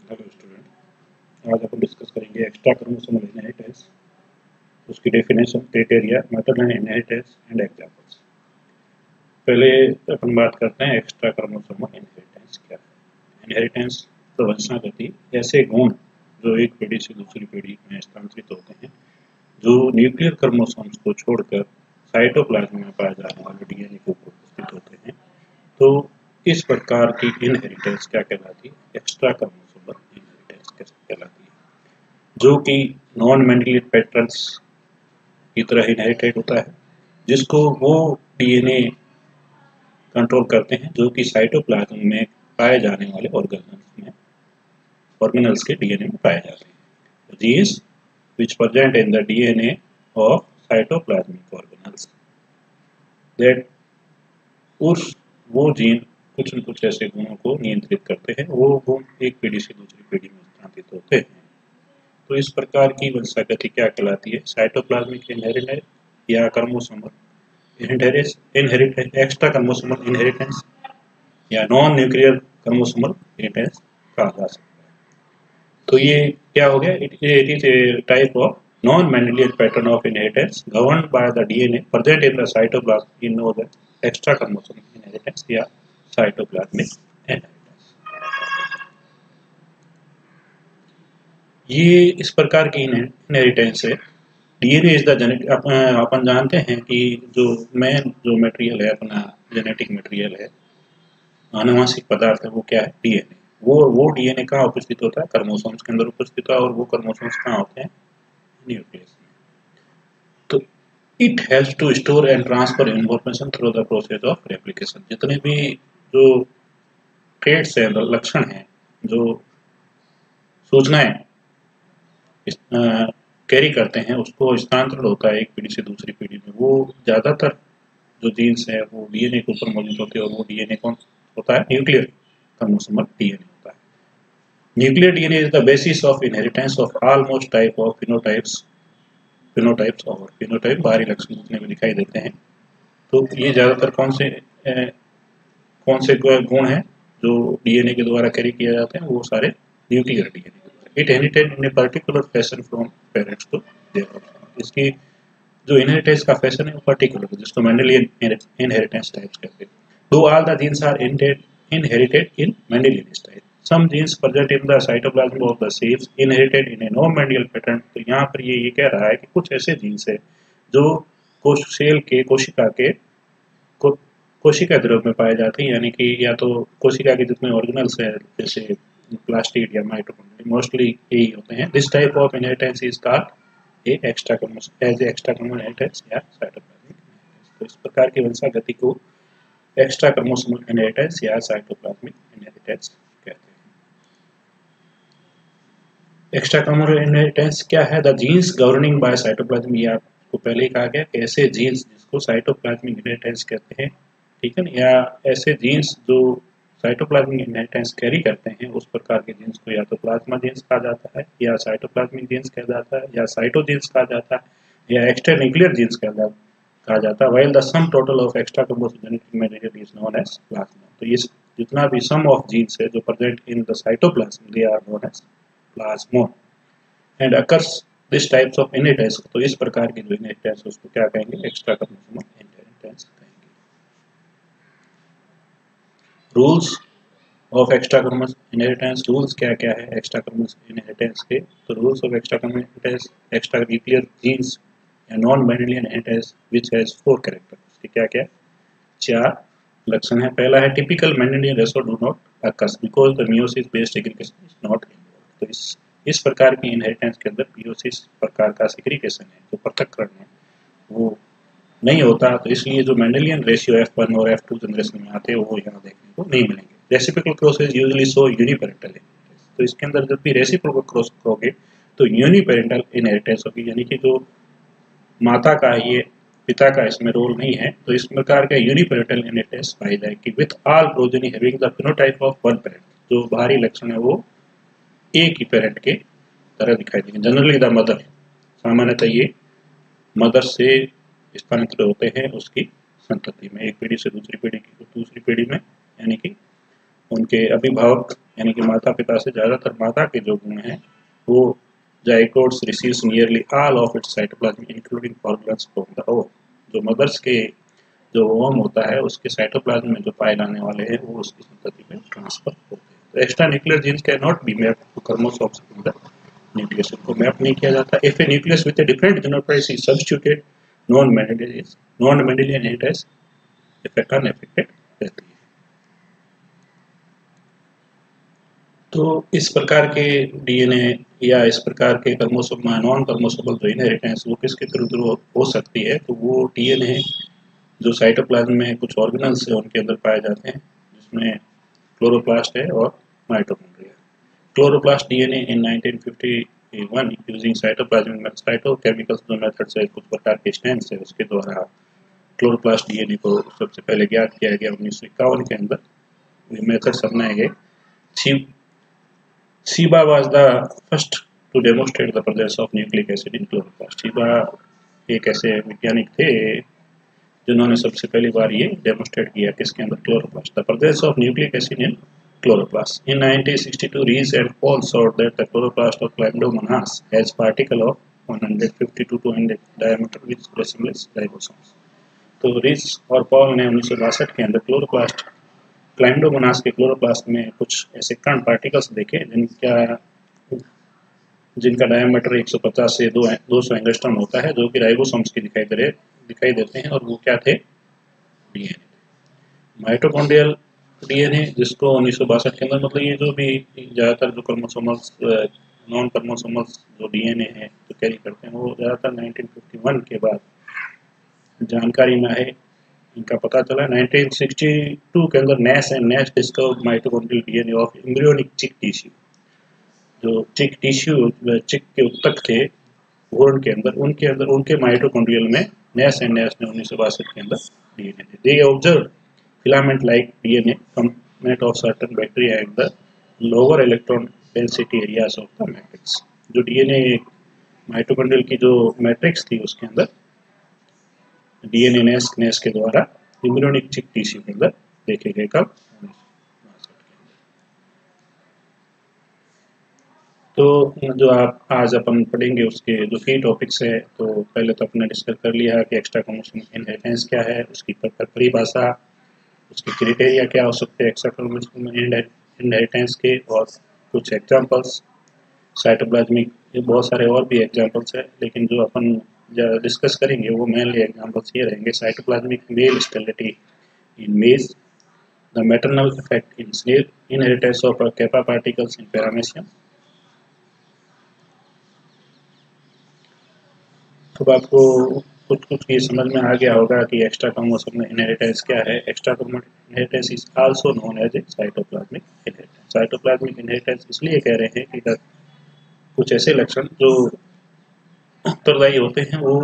Hello student, आज अपन discuss करेंगे extra chromosomal inheritance, उसकी definition, criteria, maternal inheritance and examples. पहले अपन बात करते हैं एक्स्ट्रा क्रोमोसोमल इनहेरिटेंस क्या है। इनहेरिटेंस तो वंशागति ऐसे गुण जो एक पीढ़ी से दूसरी पीढ़ी में स्थानांतरित होते हैं, जो न्यूक्लियर क्रोमोसोम्स को छोड़कर साइटोप्लाज्म में पाए जाने वाले डीएनए के ऊपर उपस्थित होते हैं। तो इस प्रकार की इनहेरिटेंस क्या कहलाती है? एक्स्ट्रा क्रोमोसोमल इनहेरिटेंस कहलाती है, जो कि नॉन मेंडेलियन पैटर्न्स की तरह इनहेरिटेड होता है, जिसको वो डीएनए कंट्रोल करते हैं जो कि साइटोप्लाज्म में पाए जाने वाले ऑर्गेनल्स के डीएनए में पाए जाते हैं। Genes which present in the DNA of cytoplasmic organelles that उस वो जीन कुछ न कुछ ऐसे गुणों को नियंत्रित करते हैं, वो गुण एक पीढ़ी से दूसरी पीढ़ी में स्थानांतरित होते हैं। तो इस प्रकार की वंशागति क्या कहलाती है? साइटोप्लाज्मिक इनहेरिटेंस या chromosomal inheritance, extra chromosomal inheritance या नॉन न्यूक्लियर क्रोमोसोमल इनहेरिटेंस कहा जा सकता है। तो ये क्या हो गया? It is A type of non Mendelian pattern of inheritance governed by the DNA present in the cytoplasm in the extra chromosomal inheritance या साइटोप्लाज्मिक इनहेरिटेंस। ये इस प्रकार की इनहेरिटेंस है। डीएनए इज द जेनेटिक, अपन जानते हैं कि जो मटेरियल है, अपना जेनेटिक मटेरियल है, आनुवंशिक पदार्थ है, वो क्या है? डीएनए। वो डीएनए कहाँ उपस्थित होता है? क्रोमोसोम्स के अंदर उपस्थित होता है, और वो क्रोमोसोम्स कहाँ होते हैं? न्यूक्लियस में। तो it has to store and transfer information through the process of replication. जितने भी जो ट्रेड्स हैं, लक्षण हैं, जो सूचनाएं कैरी करते हैं, उसको स्थानांतरण होता है एक पीढ़ी से दूसरी पीढ़ी में। वो ज़्यादातर जो जीन्स है वो डीएनए के ऊपर मौजूद होते हैं, और वो डीएनए कौन होता है? न्यूक्लियर क्रोमोसोमल डीएनए होता है। Nuclear DNA is the basis of inheritance of almost type of phenotypes और फिनोटाइप बाहरी लक्षण जितने भी दिखाई देते हैं। तो ये ज़्यादातर कौन से गुण हैं जो डीएनए के द्वारा कैरी किए जाते हैं? वो सारे nuclear DNA. It inherited in a particular fashion from parents to their offspring. इसकी जो इनहेरिटेंस का फैशन है वो पर्टिकुलर है, जिसको मेंडेलियन इनहेरिटेंस टाइप्स कहते हैं। दो all the genes are inherited in Mendelian style. Some genes present in the cytoplasm of the cells inherited in a non-Mendelian pattern. तो यहाँ पर ये कह रहा है कि कुछ ऐसे जीन्स है जो सेल के कोशिका द्रव में पाए जाते हैं, यानी कि या तो कोशिका के जितने ऑर्गेनल्स है, जैसे प्लास्टिड या माइटोकॉन्ड्रिया, मोस्टली यही होते हैं। This type of inheritance is called extra chromosomal inheritance या साइटोप्लाज्मिक इनहेरिटेंस। तो इस प्रकार की वंशागति को एक्स्ट्रा क्रोमोसोमल इनहेरिटेंस या साइटोप्लाज्मिक इनहेरिटेंस कहते हैं। एक्स्ट्रा क्रोमोसोमल इनहेरिटेंस क्या है? The genes governing by cytoplasm. ये आपको पहले ही कहा गया कि ऐसे जीन्स जिसको साइटोप्लाज्मिक इनहेरिटेंस कहते हैं, ठीक है ना, या ऐसे जीन्स जो साइटोप्लाज्मिक इनहेरिटेंस कैरी करते हैं, उस प्रकार के जीन्स को या तो प्लाज्मा जीन्स कहा जाता है, या साइटोप्लाज्मिक जीन्स कहा जाता है, या साइटोजीन्स कहा जाता है, या एक्स्ट्रा न्यूक्लियर जीन्स कहा जाता है। while the sum total of extra chromosomal genetic material is known as plasma। तो ये जितना भी sum of genes है जो present in the cytoplasm, they are known as plasmon and occurs this types of inheritance। तो इस प्रकार की जो इनहेरिटेंस उसको क्या कहेंगे? एक्स्ट्रा क्रोमोसोमल इनहेरिटेंस कहेंगे। Rules of extra chromosomal inheritance. Rules क्या क्या है एक्स्ट्रा क्रोमोसोमल इनहेरिटेंस के? तो rules of extra chromosomal inheritance, extra nuclear genes या non Mendelian inheritance which has 4 characters. क्या क्या? 4 लक्षण है। पहला है typical Mendelian ratio do not occurs because the meiosis based segregation is not involved. तो इस प्रकार की इनहेरिटेंस के अंदर मियोसिस प्रकार का सेग्रीगेशन है, जो पृथक्करण है, वो नहीं होता। तो इसलिए जो मेंडेलियन रेशियो F1 और F2 जनरेशन में आते हैं वो यहाँ देखने को नहीं मिलेंगे। Reciprocal crosses usually show uniparental inheritance. तो इसके अंदर जब भी रेसिप्रोकल क्रॉस करोगे तो यूनिपेरेंटल इनहेरिटेंस होगी, यानी कि जो माता का ये पिता का इसमें रोल नहीं है। तो इस प्रकार का यूनिपेरेंटल इनहेरिटेंस पाई जाएगी with all progeny having the phenotype of one parent. जो बाहरी लक्षण है वो एक ही पेरेंट के तरह दिखाई देंगे। जनरली द मदर, सामान्यतः ये मदर से स्थानांतरित होते हैं उसकी संतति में, एक पीढ़ी से दूसरी पीढ़ी में, यानी कि उनके अभिभावक यानी कि माता पिता से ज़्यादातर माता के जो गुण हैं वो zygotes receives nearly all of its cytoplasm including formulas from the ovum. जो मदर्स के जो ओवम होता है उसके साइटोप्लाज्म में जो पाए जाने वाले हैं वो उसकी संतति में ट्रांसफर होते हैं। तो extra nuclear genes can not be mapped to chromosomes in the nucleus, उनको मैप नहीं किया जाता। If a nucleus with a different genotype is substituted non Mendelian inheritance effect unaffected रहती है। तो इस प्रकार के डीएनए या इस प्रकार के क्रोमोसोम नॉन क्रोमोसोमल जो इनहेरिटेंस वो किसके थ्रू हो सकती है, तो वो डीएनए जो साइटोप्लाज्म में कुछ ऑर्गेनल्स है उनके अंदर पाए जाते हैं, जिसमें क्लोरोप्लास्ट है और mitochondria. Chloroplast DNA in 1951 using cytoplasmic cytochemical जो मेथड से कुछ प्रकार के स्टेम्स है उसके द्वारा क्लोरोप्लास्ट डीएनए को सबसे पहले ज्ञात किया गया 1951 के अंदर। ये मेथड्स अपनाए गए। Shiba was the first to demonstrate the presence of nucleic acid in chloroplast. Shiba एक ऐसे वैज्ञानिक थे जिन्होंने सबसे पहली बार ये डेमोस्ट्रेट किया किसके अंदर, chloroplast, the presence of nucleic acid in chloroplast. In 1962, Rees and Paul showed that the chloroplast of Chlamydomonas has particle of 150 to 200 diameter which resembles ribosomes. तो रीस और पॉल ने 1962 के अंदर क्लाइम्डोमोनास के क्लोरोप्लास्ट में कुछ ऐसे कण पार्टिकल्स देखे जिनका डायमीटर 150 से 200 एंगस्ट्रॉम होता है, जो कि राइबोसोम्स के दिखाई देते हैं, और वो क्या थे, डीएनए। माइटोकॉन्ड्रियल डीएनए जिसको 1962 के अंदर, मतलब ये जो भी ज़्यादातर जो क्रोमोसोमल्स नॉन क्रोमोसोमल्स जो डीएनए है जो कैरी करते हैं वो ज़्यादातर 1951 के बाद जानकारी में है, इनका पता चला। 1962 के अंदर Nass discover mitochondrial DNA of embryonic chick tissue. जो चिक के उत्तक थे भ्रूण के अंदर, उनके माइटोकॉन्ड्रियल में नेश ने 1962 के अंदर डीएनए थे। They observe filament like DNA component of certain bacteria and the lower electron density areas of the matrix. जो डीएनए माइटोकॉन्ड्रियल की जो मैट्रिक्स थी उसके अंदर डीएनए नेश के द्वारा एम्ब्रियोनिक चिक टिश्यू के अंदर देखे गए। कब? तो जो आप आज अपन पढ़ेंगे उसके जो की टॉपिक्स है, तो पहले तो अपने डिस्कस कर लिया कि एक्स्ट्रा क्रोमोसोमल इनहेरिटेंस क्या है, उसकी परिभाषा, उसके क्राइटेरिया क्या हो सकते हैं एक्स्ट्रा क्रोमोसोमल इनहेरिटेंस के, और कुछ एग्जांपल्स साइटोप्लाज्मिक, ये बहुत सारे और भी एग्जांपल्स है, लेकिन जो अपन डिस्कस करेंगे वो मेनली एग्जांपल्स ये रहेंगे। Cytoplasmic mail sterility in maize, the maternal effect in snail, inheritance of kappa particles in paramecium. तो आपको कुछ ये समझ में आ गया होगा कि एक्स्ट्रा क्रोमोसोमल इनहेरिटेंस क्या है। Extra chromosomal inheritance is also known as a cytoplasmic inheritance. Cytoplasmic inheritance इसलिए कह रहे हैं कि कुछ ऐसे लक्षण जो उत्तरदायी होते हैं वो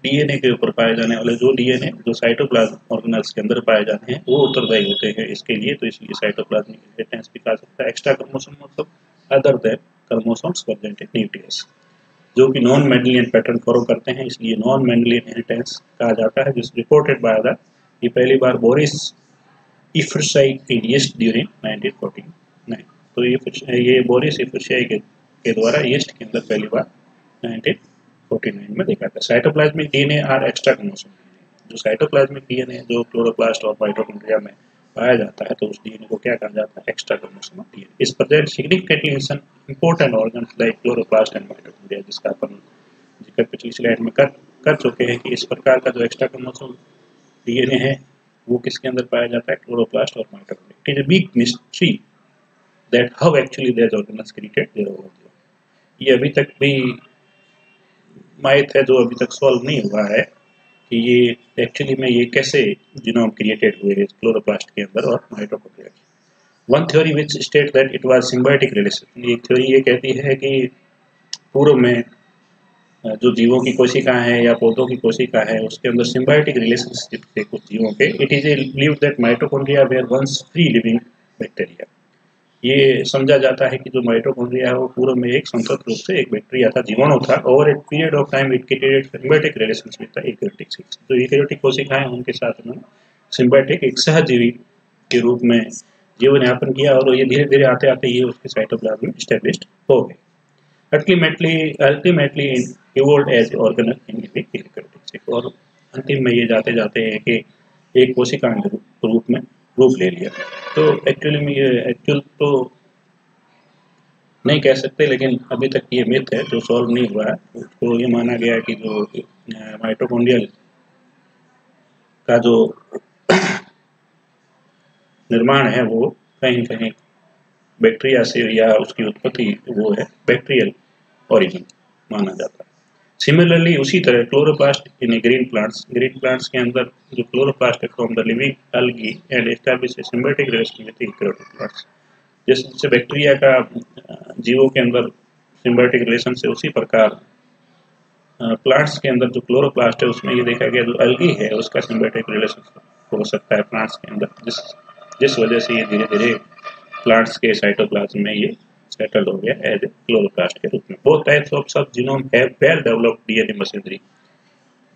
डीएनए के ऊपर पाए जाने वाले जो डीएनए जो साइटोप्लाज्म ऑर्गेनल्स के अंदर पाए जाते हैं वो उत्तरदायी होते हैं इसके लिए। तो इसलिए साइटोप्लाज्मिक इनहेरिटेंस भी कहा सकता है। एक्स्ट्रा क्रोमोसोम मतलब other than chromosomes present in nucleus, जो कि नॉन मेंडेलियन पैटर्न फॉलो करते हैं, इसलिए नॉन मेंडेलियन इनहेरिटेंस कहा जाता है। जिस रिपोर्टेड बाय द, ये पहली बार बोरिस इफ्रशाई इन ईस्ट ड्यूरिंग 1949। तो ये बोरिस इफ्रशाई के द्वारा ईस्ट के अंदर पहली बार 1949 में देखा था। Cytoplasmic DNA or extra chromosome, जो साइटोप्लाज्मिक डीएनए जो क्लोरोप्लास्ट और माइटोकॉन्ड्रिया में पाया जाता है, तो उस डीएनए को क्या कहा जाता है, extra chromosome DNA. Is present significantly in some important organs like chloroplast and mitochondria, जिसका अपन जिक्र पिछली स्लाइड में कर चुके हैं कि इस प्रकार का जो एक्स्ट्रा क्रोमोसोम डीएनए है वो किसके अंदर पाया जाता है, क्लोरोप्लास्ट और mitochondria. It is a big mystery that how actually there organs created there over. ये अभी तक भी माइथ है जो अभी तक सॉल्व नहीं हुआ है कि ये एक्चुअली में ये कैसे जीनोम क्रिएटेड हुए क्लोरोप्लास्ट के अंदर और माइटोकॉन्ड्रिया के। One theory which state that it was symbiotic relation, एक थ्योरी ये कहती है कि पूर्व में जो जीवों की कोशिका है या पौधों की कोशिका है उसके अंदर सिम्बायोटिक रिलेशनशिप थे कुछ जीवों के। It is a believe that mitochondria were once free living bacteria. ये समझा जाता है कि जो माइटोकॉन्ड्रिया है वो पूर्व में एक संतत रूप से एक बैक्टीरिया था, जीवाणु था। Over a period of time it created symbiotic relations with the eukaryotic sales. जो यूकेरियोटिक कोशिकाएं उनके साथ उन्होंने सिम्बायोटिक एक सहजीवी के रूप में जीवन यापन किया और ये धीरे धीरे आते आते ये उसके साइटोप्लाज्म में स्टेब्लिश्ड हो गए। अल्टीमेटली इवोल्व एज ऑर्गेनल इन यूकेरियोटिक, और अंतिम में ये जाते जाते हैं कि एक कोशिका के रूप में रूप ले लिया। तो एक्चुअली में ये एक्चुअल तो नहीं कह सकते, लेकिन अभी तक ये मिथ है जो सॉल्व नहीं हुआ है। तो ये माना गया है कि जो माइटोकॉन्ड्रियल का जो निर्माण है वो कहीं कहीं बैक्टीरिया से, या उसकी उत्पत्ति वो है बैक्टीरियल ओरिजिन माना जाता है। सिमिलरली उसी तरह क्लोरोप्लास्ट इन ग्रीन प्लांट्स के अंदर जो chloroplast from the living algae and establish A symbiotic relation with eukaryotic plants, जैसे बैक्टीरिया का जीवों के अंदर सिम्बायोटिक रिलेशन से, उसी प्रकार प्लांट्स के अंदर जो क्लोरोप्लास्ट है उसमें ये देखा गया जो एल्गी है उसका सिम्बायोटिक रिलेशन हो सकता है प्लांट्स के अंदर, जिस वजह से ये धीरे धीरे प्लांट्स के साइटोप्लाज्म में ये सेटल हो गया एज ए क्लोरोप्लास्ट के रूप में। बोथ टाइप्स ऑफ सब genome have well developed DNA machinery,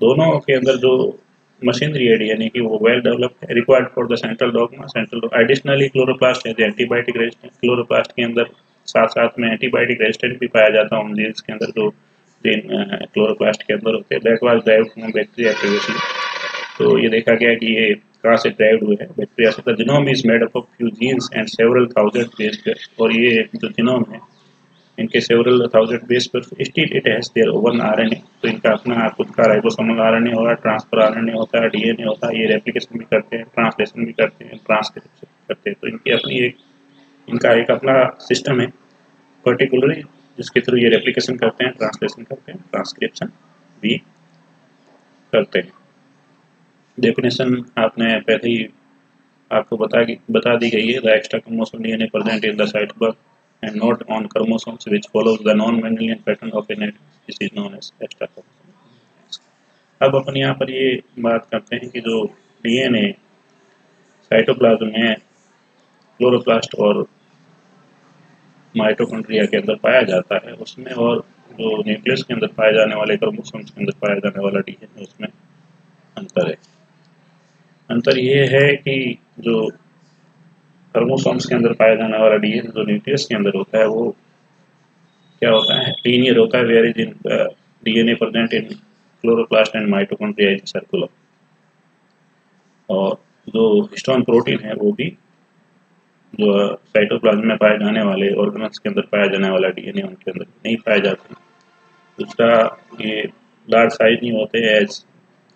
दोनों के अंदर जो मशीनरी है डीएनए की वो वेल डेवलप्ड है, required for the central dogma. Additionally chloroplast है एंटीबायोटिक रेजिस्टेंट, क्लोरोप्लास्ट के अंदर साथ साथ में एंटीबायोटिक रेजिस्टेंट भी पाया जाता है जीन्स के अंदर जो क्लोरोप्लास्ट के अंदर होते हैं। That was derived from bacteria previously. तो ये देखा गया कि ये कहाँ से ड्राइव्ड हुए हैं बैक्टीरिया से। The genome is made up of few genes and several thousand base pair, और ये जो जीनोम है इनके several thousand base pair, still it has their own RNA, तो इनका अपना खुद का राइबोसोमल आरएनए होगा, ट्रांसफर आरएनए होता है, डीएनए होता है, ये रेप्लिकेशन भी करते हैं, ट्रांसलेशन भी करते हैं, ट्रांसक्रिप्शन करते हैं। तो इनकी अपनी इनका एक अपना सिस्टम है पर्टिकुलरली जिसके थ्रू ये रेप्लिकेशन करते हैं, ट्रांसलेशन करते हैं, ट्रांसक्रिप्शन भी करते हैं। डेफिनेशन आपने पहले ही आपको बता दी गई है। The extra chromosome DNA present in the cytoplasm and not on chromosomes which follows the non Mendelian pattern of inheritance, this is known as extra chromosome. अब अपन यहाँ पर ये बात करते हैं कि जो डीएनए साइटोप्लाज्म में क्लोरोप्लास्ट और माइटोकॉन्ड्रिया के अंदर पाया जाता है उसमें, और जो न्यूक्लियस के अंदर पाए जाने वाले क्रोमोसोम्स के अंदर पाया जाने वाला डीएनए उसमें अंतर है। अंतर ये है कि जो क्रोमोसोम्स के अंदर पाया जाने वाला डीएनए जो न्यूक्लियस के अंदर होता है वो क्या होता है, लीनियर होता है, where is in DNA present in chloroplast and mitochondria is circular. और जो हिस्टोन प्रोटीन है वो भी जो साइटोप्लाज्म में पाए जाने वाले ऑर्गेनल्स के अंदर पाया जाने वाला डीएनए उनके अंदर नहीं पाए जाते। दूसरा ये लार्ज साइज नहीं होते एज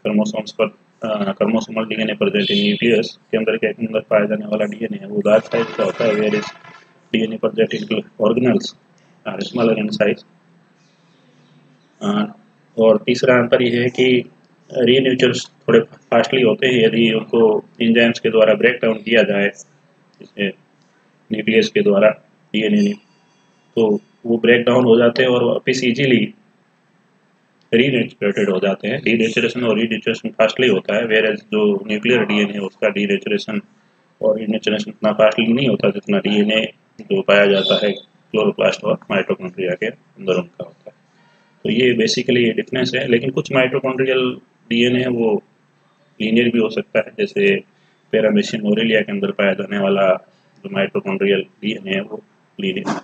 क्रोमोसोम्स पर, क्रोमोसोमल डीएनए प्रेजेंट इन न्यूक्लियस के अंदर पाया जाने वाला डीएनए है वो लार्ज साइज का होता है, where is DNA present in organelles are smaller in size. और तीसरा अंतर ये है कि रीनेचर्स थोड़े फास्टली होते हैं यदि उनको एंजाइम्स के द्वारा ब्रेक डाउन किया जाए, जैसे न्यूक्लियस के द्वारा डीएनए, तो वो ब्रेक डाउन हो जाते हैं और वापस इजीली रीनेचुरेटेड हो जाते हैं। डीनेचुरेशन और रीनेचुरेशन फास्टली होता है, वेयर एज जो न्यूक्लियर डीएनए है उसका डीनेचुरेशन और रीनेचुरेशन उतना फास्टली नहीं होता जितना डीएनए जो पाया जाता है क्लोरोप्लास्ट और माइटोकॉन्ड्रिया के अंदर उनका होता है। तो ये बेसिकली ये डिफरेंस है। लेकिन कुछ माइटोकॉन्ड्रियल डीएनए वो लीनियर भी हो सकता है, जैसे पैरामीशियम ओरेलिया के अंदर पाया जाने वाला जो माइटोकॉन्ड्रियल डीएनए है वो लीनियर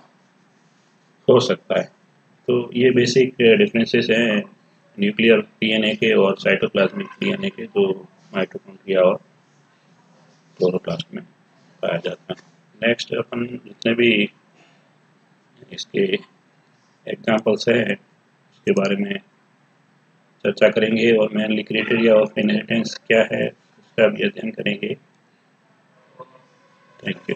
हो सकता है। तो ये बेसिक डिफरेंसेस हैं न्यूक्लियर डीएनए के और साइटोप्लाज्मिक डीएनए के जो माइटोकॉन्ड्रिया और क्लोरोप्लास्ट में पाया जाता है। नेक्स्ट अपन जितने भी इसके एग्जांपल्स हैं उसके बारे में चर्चा करेंगे, और मेनली क्राइटेरिया ऑफ इनहेरिटेंस क्या है उसका भी अध्ययन करेंगे। Thank you.